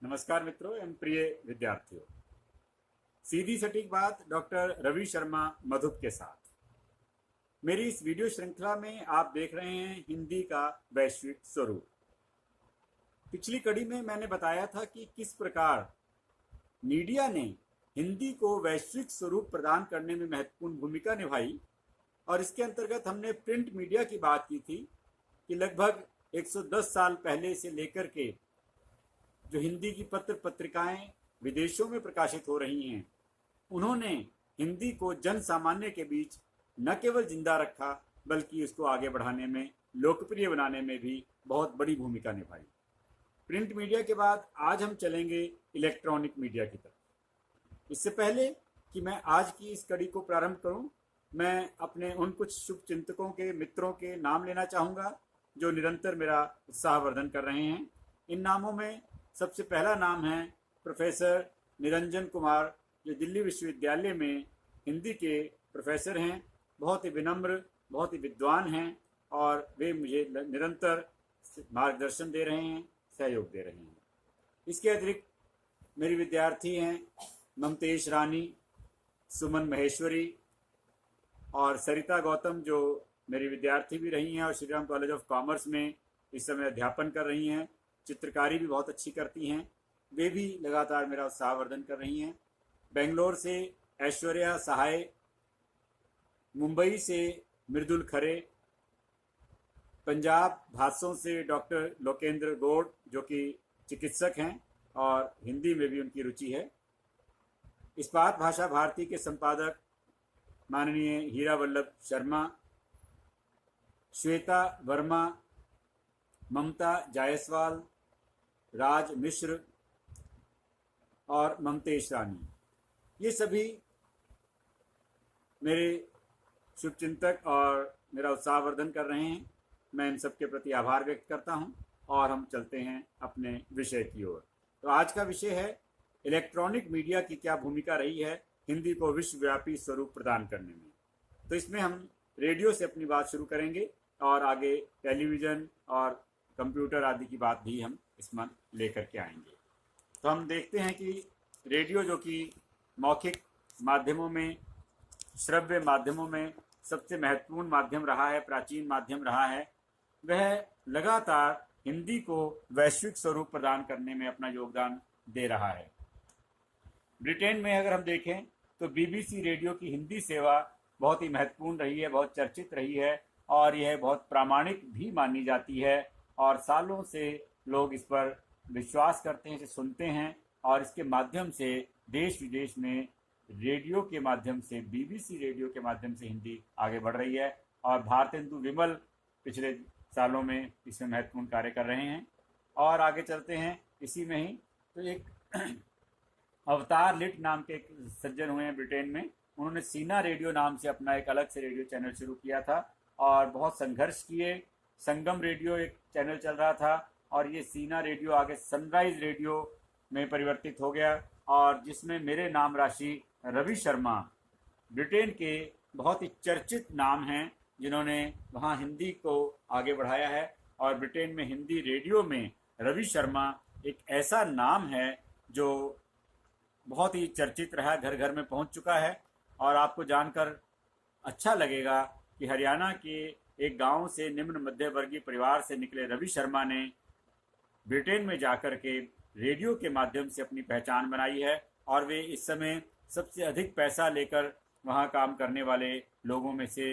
नमस्कार मित्रों एवं प्रिय विद्यार्थियों। सीधी सटीक बात डॉक्टर रवि शर्मा मधुप के साथ मेरी इस वीडियो श्रृंखला में आप देख रहे हैं हिंदी का वैश्विक स्वरूप। पिछली कड़ी में मैंने बताया था कि किस प्रकार मीडिया ने हिंदी को वैश्विक स्वरूप प्रदान करने में महत्वपूर्ण भूमिका निभाई, और इसके अंतर्गत हमने प्रिंट मीडिया की बात की थी कि लगभग 110 साल पहले से लेकर के जो हिंदी की पत्र पत्रिकाएं विदेशों में प्रकाशित हो रही हैं, उन्होंने हिंदी को जन सामान्य के बीच न केवल जिंदा रखा बल्कि इसको आगे बढ़ाने में, लोकप्रिय बनाने में भी बहुत बड़ी भूमिका निभाई। प्रिंट मीडिया के बाद आज हम चलेंगे इलेक्ट्रॉनिक मीडिया की तरफ। इससे पहले कि मैं आज की इस कड़ी को प्रारंभ करूं, मैं अपने उन कुछ शुभ चिंतकों के मित्रों के नाम लेना चाहूँगा जो निरंतर मेरा उत्साहवर्धन कर रहे हैं। इन नामों में सबसे पहला नाम है प्रोफेसर निरंजन कुमार, जो दिल्ली विश्वविद्यालय में हिंदी के प्रोफेसर हैं। बहुत ही विनम्र, बहुत ही विद्वान हैं और वे मुझे निरंतर मार्गदर्शन दे रहे हैं, सहयोग दे रहे हैं। इसके अतिरिक्त मेरी विद्यार्थी हैं ममतेश रानी, सुमन महेश्वरी और सरिता गौतम, जो मेरी विद्यार्थी भी रही हैं और श्रीराम कॉलेज ऑफ कॉमर्स में इस समय अध्यापन कर रही हैं। चित्रकारी भी बहुत अच्छी करती हैं, वे भी लगातार मेरा उत्साहवर्धन कर रही हैं। बेंगलोर से ऐश्वर्या सहाय, मुंबई से मृदुल खरे, पंजाब भादसों से डॉक्टर लोकेंद्र गौड़ जो कि चिकित्सक हैं और हिंदी में भी उनकी रुचि है। इस्पात भाषा भारती के संपादक माननीय हीरा वल्लभ शर्मा, श्वेता वर्मा, ममता जायसवाल, राज मिश्र और ममतेश रानी, ये सभी मेरे शुभचिंतक और मेरा उत्साहवर्धन कर रहे हैं। मैं इन सब के प्रति आभार व्यक्त करता हूं और हम चलते हैं अपने विषय की ओर। तो आज का विषय है इलेक्ट्रॉनिक मीडिया की क्या भूमिका रही है हिंदी को विश्वव्यापी स्वरूप प्रदान करने में। तो इसमें हम रेडियो से अपनी बात शुरू करेंगे और आगे टेलीविज़न और कंप्यूटर आदि की बात भी हम इसमें लेकर के आएंगे। तो हम देखते हैं कि रेडियो, जो कि मौखिक माध्यमों में, श्रव्य माध्यमों में सबसे महत्वपूर्ण माध्यम रहा है, प्राचीन माध्यम रहा है, वह लगातार हिंदी को वैश्विक स्वरूप प्रदान करने में अपना योगदान दे रहा है। ब्रिटेन में अगर हम देखें तो बीबीसी रेडियो की हिंदी सेवा बहुत ही महत्वपूर्ण रही है, बहुत चर्चित रही है और यह बहुत प्रामाणिक भी मानी जाती है और सालों से लोग इस पर विश्वास करते हैं, इसे सुनते हैं और इसके माध्यम से देश विदेश में रेडियो के माध्यम से, बीबीसी रेडियो के माध्यम से हिंदी आगे बढ़ रही है। और भारतेंदु विमल पिछले सालों में इसमें महत्वपूर्ण कार्य कर रहे हैं। और आगे चलते हैं इसी में ही, तो एक अवतार लिट नाम के एक सज्जन हुए हैं ब्रिटेन में, उन्होंने सीना रेडियो नाम से अपना एक अलग से रेडियो चैनल शुरू किया था और बहुत संघर्ष किए। संगम रेडियो एक चैनल चल रहा था और ये सीना रेडियो आगे सनराइज रेडियो में परिवर्तित हो गया, और जिसमें मेरे नाम राशि रवि शर्मा ब्रिटेन के बहुत ही चर्चित नाम हैं जिन्होंने वहाँ हिंदी को आगे बढ़ाया है। और ब्रिटेन में हिंदी रेडियो में रवि शर्मा एक ऐसा नाम है जो बहुत ही चर्चित रहा, घर घर में पहुँच चुका है। और आपको जानकर अच्छा लगेगा कि हरियाणा के एक गांव से निम्न मध्य वर्गीय परिवार से निकले रवि शर्मा ने ब्रिटेन में जाकर के रेडियो के माध्यम से अपनी पहचान बनाई है और वे इस समय सबसे अधिक पैसा लेकर वहां काम करने वाले लोगों में से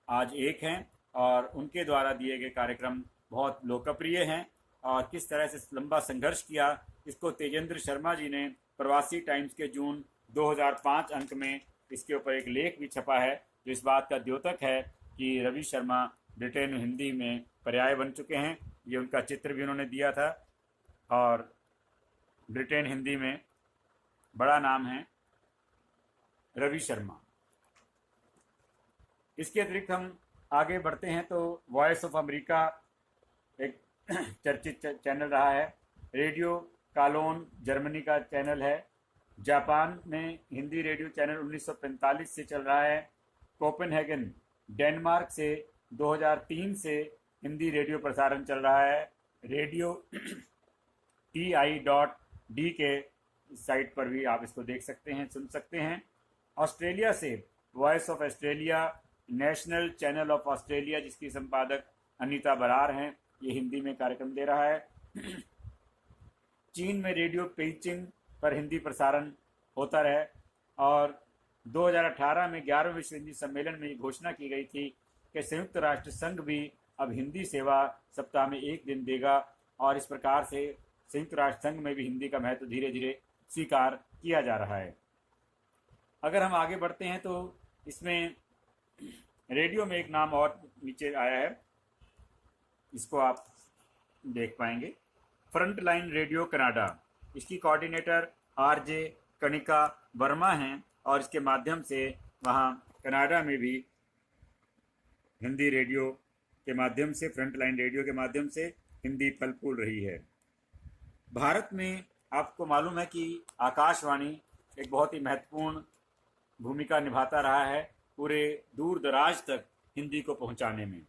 आज एक हैं और उनके द्वारा दिए गए कार्यक्रम बहुत लोकप्रिय हैं। और किस तरह से लंबा संघर्ष किया, इसको तेजेंद्र शर्मा जी ने प्रवासी टाइम्स के जून 2005 अंक में इसके ऊपर एक लेख भी छपा है जो इस बात का द्योतक है कि रवि शर्मा ब्रिटेन हिंदी में पर्याय बन चुके हैं। ये उनका चित्र भी उन्होंने दिया था और ब्रिटेन हिंदी में बड़ा नाम है रवि शर्मा। इसके अतिरिक्त हम आगे बढ़ते हैं तो वॉइस ऑफ अमेरिका एक चर्चित चैनल रहा है। रेडियो कालोन जर्मनी का चैनल है। जापान में हिंदी रेडियो चैनल 1945 से चल रहा है। कोपेनहेगन डेनमार्क से 2003 से हिंदी रेडियो प्रसारण चल रहा है। रेडियो TI डी के साइट पर भी आप इसको देख सकते हैं, सुन सकते हैं। ऑस्ट्रेलिया से voice of Australia, national channel of Australia जिसकी संपादक अनीता बरार हैं, ये हिंदी में कार्यक्रम दे रहा है। चीन में रेडियो पेइचिंग पर हिंदी प्रसारण होता रहे और 2018 में 11वें विश्व हिंदी सम्मेलन में ये घोषणा की गई थी कि संयुक्त राष्ट्र संघ भी अब हिंदी सेवा सप्ताह में एक दिन देगा और इस प्रकार से संयुक्त राष्ट्र संघ में भी हिंदी का महत्व धीरे धीरे स्वीकार किया जा रहा है। अगर हम आगे बढ़ते हैं तो इसमें रेडियो में एक नाम और नीचे आया है, इसको आप देख पाएंगे, फ्रंटलाइन रेडियो कनाडा। इसकी कोऑर्डिनेटर आरजे कनिका वर्मा हैं और इसके माध्यम से वहाँ कनाडा में भी हिंदी रेडियो के माध्यम से, फ्रंटलाइन रेडियो के माध्यम से हिंदी फल फूल रही है। भारत में आपको मालूम है कि आकाशवाणी एक बहुत ही महत्वपूर्ण भूमिका निभाता रहा है पूरे दूर दराज तक हिंदी को पहुंचाने में।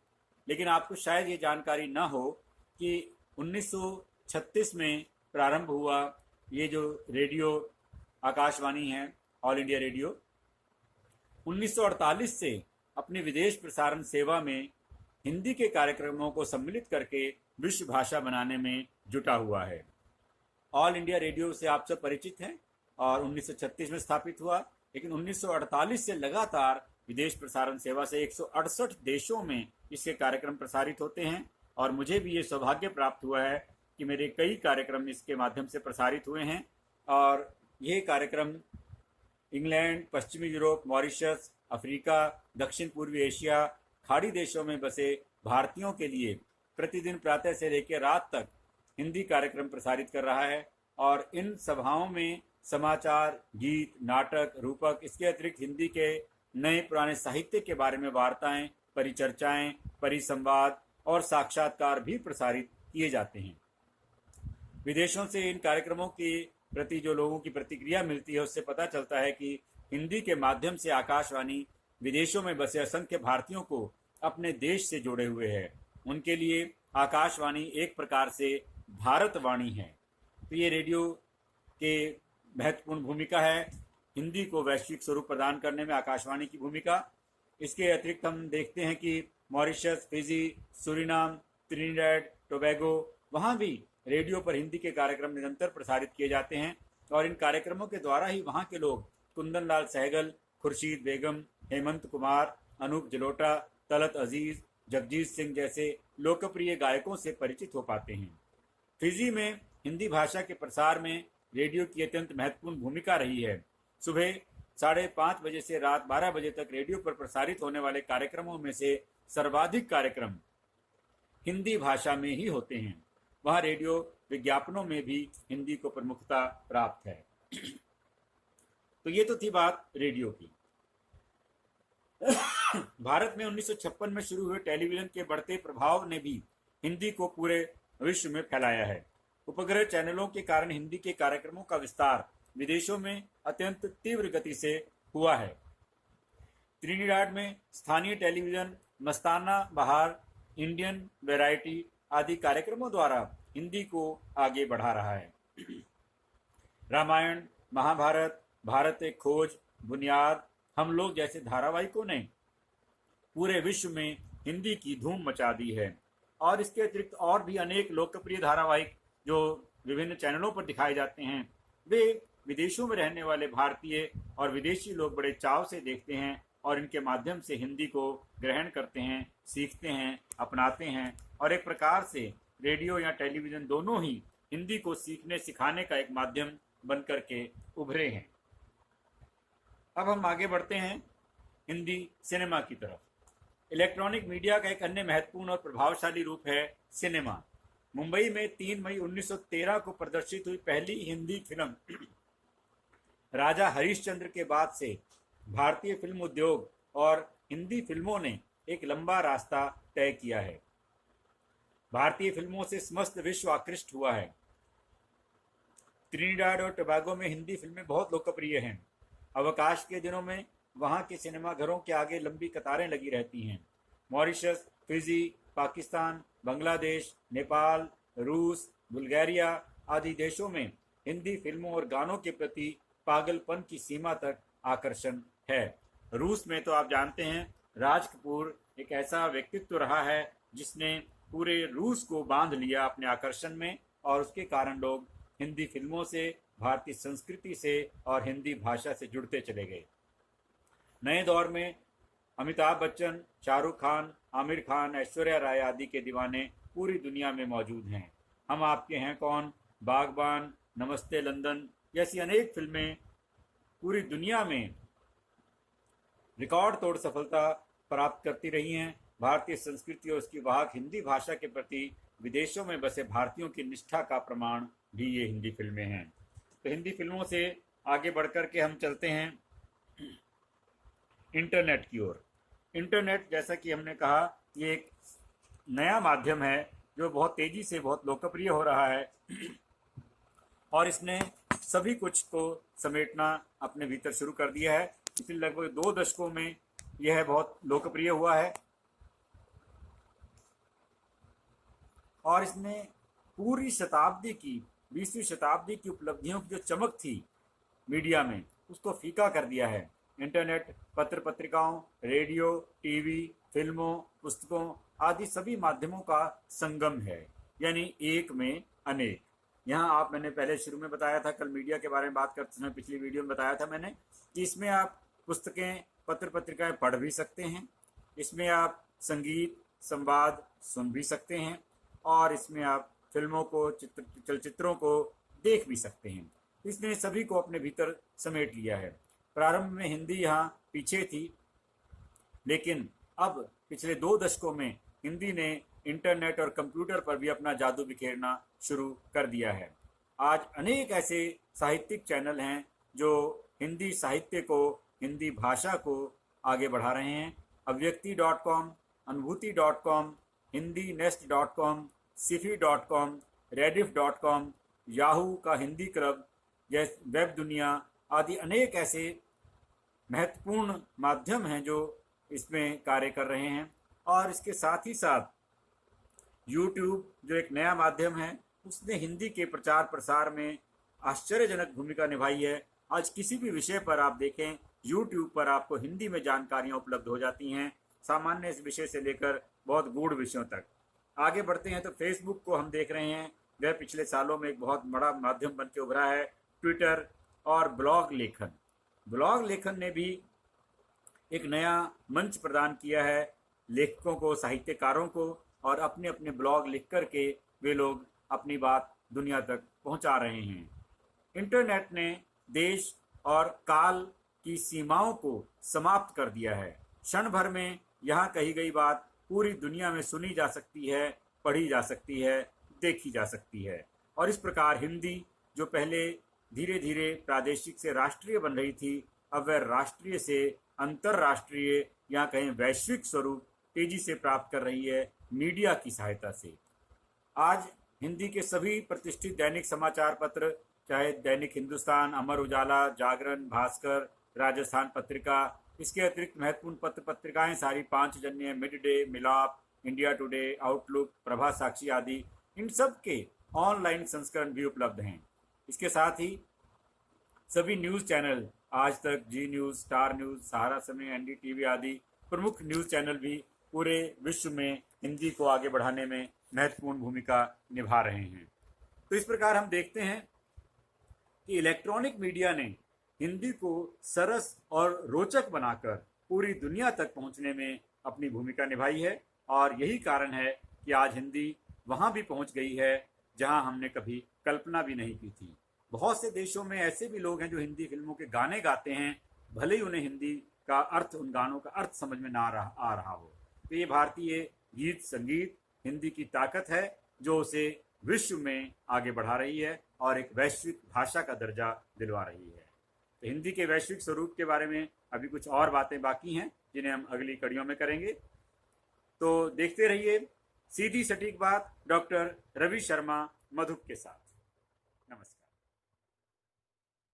लेकिन आपको शायद ये जानकारी न हो कि 1936 में प्रारंभ हुआ ये जो रेडियो आकाशवाणी है, ऑल इंडिया रेडियो, 1948 से अपनी विदेश प्रसारण सेवा में हिंदी के कार्यक्रमों को सम्मिलित करके विश्व भाषा बनाने में जुटा हुआ है। ऑल इंडिया रेडियो से आप सब परिचित हैं और 1936 में स्थापित हुआ, लेकिन 1948 से लगातार विदेश प्रसारण सेवा से 168 देशों में इसके कार्यक्रम प्रसारित होते हैं और मुझे भी ये सौभाग्य प्राप्त हुआ है कि मेरे कई कार्यक्रम इसके माध्यम से प्रसारित हुए हैं और ये कार्यक्रम इंग्लैंड, पश्चिमी यूरोप, मॉरिशस, अफ्रीका, दक्षिण पूर्वी एशिया, खाड़ी देशों में बसे भारतीयों के लिए प्रतिदिन प्रातः से लेकर रात तक हिंदी कार्यक्रम प्रसारित कर रहा है और इन सभाओं में समाचार, गीत, नाटक, रूपक, इसके अतिरिक्त हिंदी के नए पुराने साहित्य के बारे में वार्ताएं, परिचर्चाएं, परिसंवाद और साक्षात्कार भी प्रसारित किए जाते हैं। विदेशों से इन कार्यक्रमों के प्रति जो लोगों की प्रतिक्रिया मिलती है उससे पता चलता है कि हिंदी के माध्यम से आकाशवाणी विदेशों में बसे असंख्य भारतीयों को अपने देश से जोड़े हुए है। उनके लिए आकाशवाणी एक प्रकार से भारतवाणी है। तो ये रेडियो के महत्वपूर्ण भूमिका है, हिंदी को वैश्विक स्वरूप प्रदान करने में आकाशवाणी की भूमिका। इसके अतिरिक्त हम देखते हैं कि मॉरिशस, फिजी, सूरीनाम, त्रिनिडाद, टोबैगो, वहाँ भी रेडियो पर हिंदी के कार्यक्रम निरंतर प्रसारित किए जाते हैं और इन कार्यक्रमों के द्वारा ही वहाँ के लोग कुंदन लाल सहगल, खुर्शीद बेगम, हेमंत कुमार, अनूप जलोटा, तलत अजीज, जगजीत सिंह जैसे लोकप्रिय गायकों से परिचित हो पाते हैं। फिजी में हिंदी भाषा के प्रसार में रेडियो की अत्यंत महत्वपूर्ण भूमिका रही है। सुबह 5:30 बजे से रात 12 बजे तक रेडियो पर प्रसारित होने वाले कार्यक्रमों में से सर्वाधिक कार्यक्रम हिंदी भाषा में ही होते हैं। वहाँ रेडियो विज्ञापनों में भी हिंदी को प्रमुखता प्राप्त है। तो ये तो थी बात रेडियो की। भारत में 1956 में शुरू हुए टेलीविजन के बढ़ते प्रभाव ने भी हिंदी को पूरे विश्व में फैलाया है। उपग्रह चैनलों के कारण हिंदी के कार्यक्रमों का विस्तार विदेशों में अत्यंत तीव्र गति से हुआ है। त्रिनिडाद में स्थानीय टेलीविजन मस्ताना बहार, इंडियन वैरायटी आदि कार्यक्रमों द्वारा हिंदी को आगे बढ़ा रहा है। रामायण, महाभारत, भारत एक खोज, बुनियाद, हम लोग जैसे धारावाहिकों ने पूरे विश्व में हिंदी की धूम मचा दी है और इसके अतिरिक्त और भी अनेक लोकप्रिय धारावाहिक जो विभिन्न चैनलों पर दिखाए जाते हैं वे विदेशों में रहने वाले भारतीय और विदेशी लोग बड़े चाव से देखते हैं और इनके माध्यम से हिंदी को ग्रहण करते हैं, सीखते हैं, अपनाते हैं और एक प्रकार से रेडियो या टेलीविज़न दोनों ही हिंदी को सीखने सिखाने का एक माध्यम बन करके उभरे हैं। अब हम आगे बढ़ते हैं हिंदी सिनेमा की तरफ। इलेक्ट्रॉनिक मीडिया का एक अन्य महत्वपूर्ण और प्रभावशाली रूप है सिनेमा। मुंबई में 3 मई 1913 को प्रदर्शित हुई पहली हिंदी फिल्म राजा हरिश्चंद्र के बाद से भारतीय फिल्म उद्योग और हिंदी फिल्मों ने एक लंबा रास्ता तय किया है। भारतीय फिल्मों से समस्त विश्व आकृष्ट हुआ है। त्रिनिडाद और टोबैगो में हिंदी फिल्में बहुत लोकप्रिय हैं। अवकाश के दिनों में वहाँ के सिनेमाघरों के आगे लंबी कतारें लगी रहती हैं। मॉरिशस, फिजी, पाकिस्तान, बांग्लादेश, नेपाल, रूस, बुल्गारिया आदि देशों में हिंदी फिल्मों और गानों के प्रति पागलपन की सीमा तक आकर्षण है। रूस में तो आप जानते हैं, राज कपूर एक ऐसा व्यक्तित्व रहा है जिसने पूरे रूस को बांध लिया अपने आकर्षण में, और उसके कारण लोग हिंदी फिल्मों से, भारतीय संस्कृति से और हिंदी भाषा से जुड़ते चले गए। नए दौर में अमिताभ बच्चन, शाहरुख खान, आमिर खान, ऐश्वर्या राय आदि के दीवाने पूरी दुनिया में मौजूद हैं। हम आपके हैं कौन, बागबान, नमस्ते लंदन जैसी अनेक फिल्में पूरी दुनिया में रिकॉर्ड तोड़ सफलता प्राप्त करती रही हैं। भारतीय संस्कृति और उसकी वाहक हिंदी भाषा के प्रति विदेशों में बसे भारतीयों की निष्ठा का प्रमाण भी ये हिंदी फिल्में हैं। तो हिंदी फिल्मों से आगे बढ़कर के हम चलते हैं इंटरनेट की ओर। इंटरनेट, जैसा कि हमने कहा, ये एक नया माध्यम है जो बहुत तेज़ी से बहुत लोकप्रिय हो रहा है और इसने सभी कुछ को समेटना अपने भीतर शुरू कर दिया है। पिछले लगभग 2 दशकों में यह बहुत लोकप्रिय हुआ है और इसने पूरी शताब्दी की, 20वीं शताब्दी की उपलब्धियों की जो चमक थी मीडिया में, उसको फीका कर दिया है। इंटरनेट पत्र पत्रिकाओं, रेडियो, टीवी, फिल्मों, पुस्तकों आदि सभी माध्यमों का संगम है, यानी एक में अनेक। यहाँ मैंने पहले शुरू में बताया था, कल मीडिया के बारे में बात करते समय पिछली वीडियो में बताया था मैंने कि इसमें आप पुस्तकें, पत्र पत्रिकाएं पढ़ भी सकते हैं, इसमें आप संगीत, संवाद सुन भी सकते हैं और इसमें आप फिल्मों को, चलचित्रों को देख भी सकते हैं। इसने सभी को अपने भीतर समेट लिया है। प्रारंभ में हिंदी यहाँ पीछे थी, लेकिन अब पिछले 2 दशकों में हिंदी ने इंटरनेट और कंप्यूटर पर भी अपना जादू बिखेरना शुरू कर दिया है। आज अनेक ऐसे साहित्यिक चैनल हैं जो हिंदी साहित्य को, हिंदी भाषा को आगे बढ़ा रहे हैं। अभिव्यक्ति.com, अनुभूति.com, hindiNest.com, सिफी.com, rediff.com, याहू का हिंदी क्लब, वेब दुनिया आदि अनेक ऐसे महत्वपूर्ण माध्यम हैं जो इसमें कार्य कर रहे हैं। और इसके साथ ही साथ यूट्यूब, जो एक नया माध्यम है, उसने हिंदी के प्रचार प्रसार में आश्चर्यजनक भूमिका निभाई है। आज किसी भी विषय पर आप देखें, यूट्यूब पर आपको हिंदी में जानकारियाँ उपलब्ध हो जाती हैं, सामान्य विषय से लेकर बहुत गूढ़ विषयों तक। आगे बढ़ते हैं तो फेसबुक को हम देख रहे हैं, वह पिछले सालों में एक बहुत बड़ा माध्यम बन के उभरा है। ट्विटर और ब्लॉग लेखन ने भी एक नया मंच प्रदान किया है लेखकों को, साहित्यकारों को, और अपने अपने ब्लॉग लिख करके वे लोग अपनी बात दुनिया तक पहुंचा रहे हैं। इंटरनेट ने देश और काल की सीमाओं को समाप्त कर दिया है। क्षण भर में यहाँ कही गई बात पूरी दुनिया में सुनी जा सकती है, पढ़ी जा सकती है, देखी जा सकती है। और इस प्रकार हिंदी, जो पहले धीरे धीरे प्रादेशिक से राष्ट्रीय बन रही थी, अब वह राष्ट्रीय से अंतर्राष्ट्रीय या कहीं वैश्विक स्वरूप तेजी से प्राप्त कर रही है मीडिया की सहायता से। आज हिंदी के सभी प्रतिष्ठित दैनिक समाचार पत्र, चाहे दैनिक हिंदुस्तान, अमर उजाला, जागरण, भास्कर, राजस्थान पत्रिका, इसके अतिरिक्त महत्वपूर्ण पत्र पत्रिकाएं सारी, पांचजन्य, मिड डे, मिलाप, इंडिया टुडे, आउटलुक, प्रभा साक्षी आदि, इन सब के ऑनलाइन संस्करण भी उपलब्ध हैं। इसके साथ ही सभी न्यूज़ चैनल, आज तक, जी न्यूज़, स्टार न्यूज़, सहारा समय, NDTV आदि प्रमुख न्यूज़ चैनल भी पूरे विश्व में हिंदी को आगे बढ़ाने में महत्वपूर्ण भूमिका निभा रहे हैं। तो इस प्रकार हम देखते हैं कि इलेक्ट्रॉनिक मीडिया ने हिंदी को सरस और रोचक बनाकर पूरी दुनिया तक पहुंचने में अपनी भूमिका निभाई है, और यही कारण है कि आज हिंदी वहां भी पहुंच गई है जहां हमने कभी कल्पना भी नहीं की थी। बहुत से देशों में ऐसे भी लोग हैं जो हिंदी फिल्मों के गाने गाते हैं, भले ही उन्हें हिंदी का अर्थ, उन गानों का अर्थ समझ में ना आ रहा हो। तो ये भारतीय गीत संगीत हिंदी की ताकत है जो उसे विश्व में आगे बढ़ा रही है और एक वैश्विक भाषा का दर्जा दिलवा रही है। तो हिंदी के वैश्विक स्वरूप के बारे में अभी कुछ और बातें बाकी हैं जिन्हें हम अगली कड़ियों में करेंगे। तो देखते रहिए सीधी सटीक बात डॉक्टर रवि शर्मा मधुक के साथ।